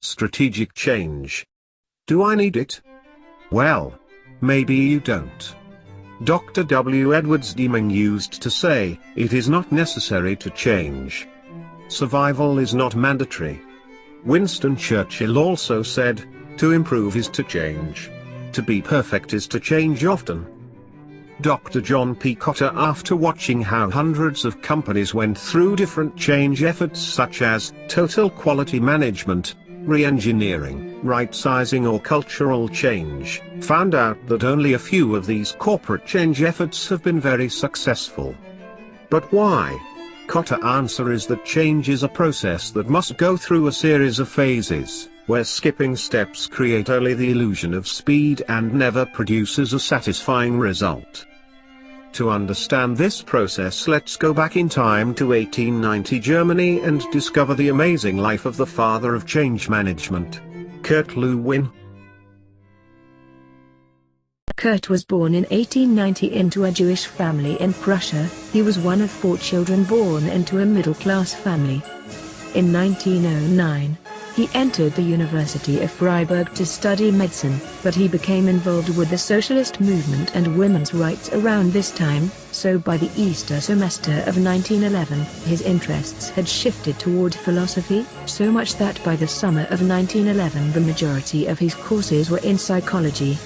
strategic change. Do I need it? Well, maybe you don't. Dr. W. Edwards Deming used to say, "It is not necessary to change. Survival is not mandatory." Winston Churchill also said, "To improve is to change. To be perfect is to change often." Dr. John P. Cotter, after watching how hundreds of companies went through different change efforts such as total quality management, re-engineering, right-sizing or cultural change, found out that only a few of these corporate change efforts have been very successful. But why? Cotter's answer is that change is a process that must go through a series of phases, where skipping steps create only the illusion of speed and never produces a satisfying result. To understand this process, let's go back in time to 1890 Germany and discover the amazing life of the father of change management, Kurt Lewin. Kurt was born in 1890 into a Jewish family in Prussia. He was one of 4 children born into a middle-class family. In 1909, he entered the University of Freiburg to study medicine, but he became involved with the socialist movement and women's rights around this time, so by the Easter semester of 1911, his interests had shifted toward philosophy, so much that by the summer of 1911 the majority of his courses were in psychology.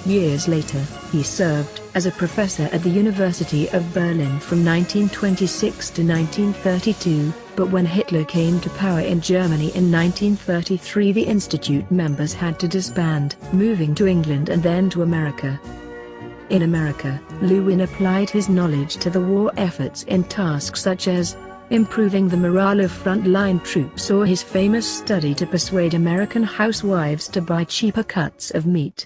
Years later, he served as a professor at the University of Berlin from 1926 to 1932, but when Hitler came to power in Germany in 1933 the institute members had to disband, moving to England and then to America. In America, Lewin applied his knowledge to the war efforts in tasks such as improving the morale of front-line troops or his famous study to persuade American housewives to buy cheaper cuts of meat.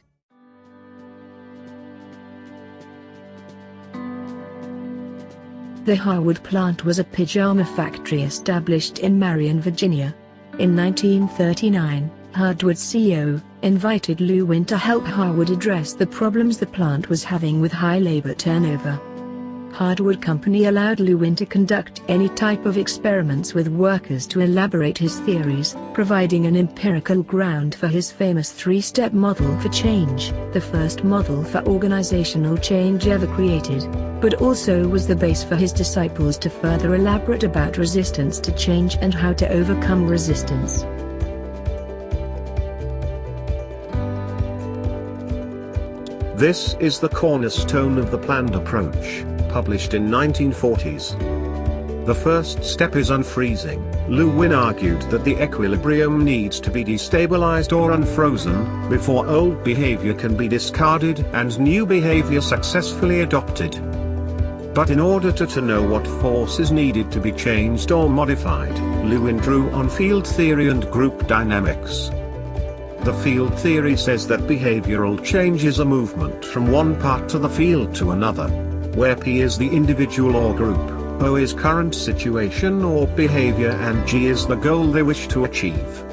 The Harwood plant was a pajama factory established in Marion, Virginia. In 1939, Harwood's CEO invited Lewin to help Harwood address the problems the plant was having with high labor turnover. Harwood Company allowed Lewin to conduct any type of experiments with workers to elaborate his theories, providing an empirical ground for his famous 3-step model for change, the first model for organizational change ever created, but also was the base for his disciples to further elaborate about resistance to change and how to overcome resistance. This is the cornerstone of the planned approach, published in 1940s. The first step is unfreezing. Lewin argued that the equilibrium needs to be destabilized or unfrozen, before old behavior can be discarded and new behavior successfully adopted. But in order to know what force is needed to be changed or modified, Lewin drew on field theory and group dynamics. The field theory says that behavioral change is a movement from one part of the field to another, where P is the individual or group, O is current situation or behavior and G is the goal they wish to achieve.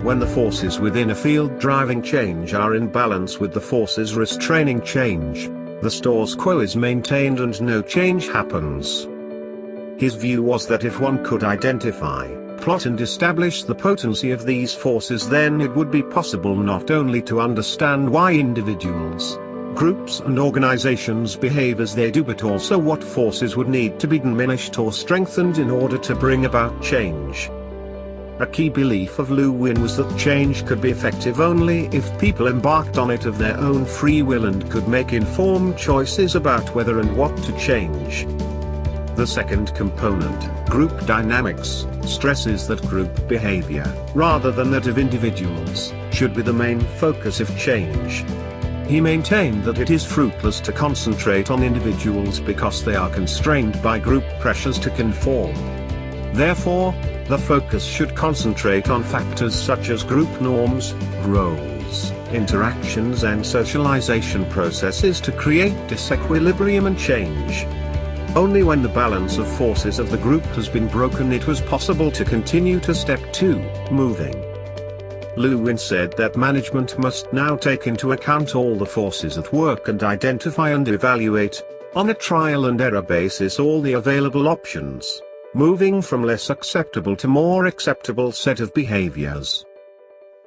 When the forces within a field driving change are in balance with the forces restraining change, the status quo is maintained and no change happens. His view was that if one could identify, plot and establish the potency of these forces, then it would be possible not only to understand why individuals, groups and organizations behave as they do, but also what forces would need to be diminished or strengthened in order to bring about change. A key belief of Lewin was that change could be effective only if people embarked on it of their own free will and could make informed choices about whether and what to change. The second component, group dynamics, stresses that group behavior, rather than that of individuals, should be the main focus of change. He maintained that it is fruitless to concentrate on individuals because they are constrained by group pressures to conform. Therefore, the focus should concentrate on factors such as group norms, roles, interactions and socialization processes to create disequilibrium and change. Only when the balance of forces of the group has been broken it was possible to continue to step 2, moving. Lewin said that management must now take into account all the forces at work and identify and evaluate, on a trial and error basis, all the available options, moving from less acceptable to more acceptable set of behaviors.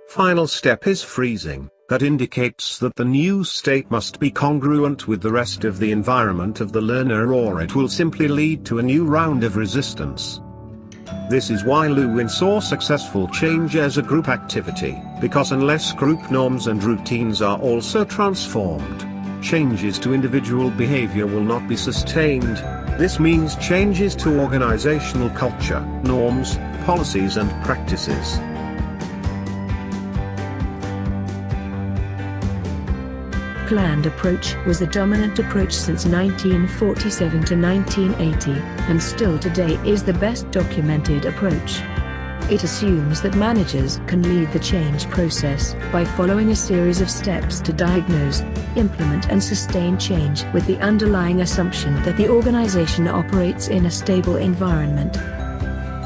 Final step is freezing, that indicates that the new state must be congruent with the rest of the environment of the learner, or it will simply lead to a new round of resistance. This is why Lewin saw successful change as a group activity, because unless group norms and routines are also transformed, changes to individual behavior will not be sustained. This means changes to organizational culture, norms, policies and practices. Planned approach was the dominant approach since 1947 to 1980, and still today is the best documented approach. It assumes that managers can lead the change process by following a series of steps to diagnose, implement and sustain change, with the underlying assumption that the organization operates in a stable environment.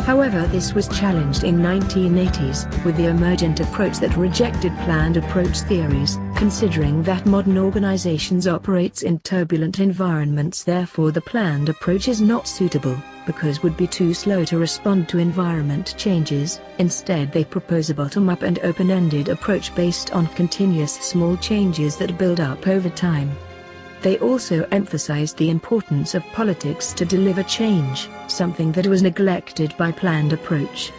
However, this was challenged in 1980s with the emergent approach that rejected planned approach theories, considering that modern organizations operates in turbulent environments. Therefore, the planned approach is not suitable, because would be too slow to respond to environment changes. Instead, they propose a bottom-up and open-ended approach based on continuous small changes that build up over time. They also emphasized the importance of politics to deliver change, something that was neglected by planned approach.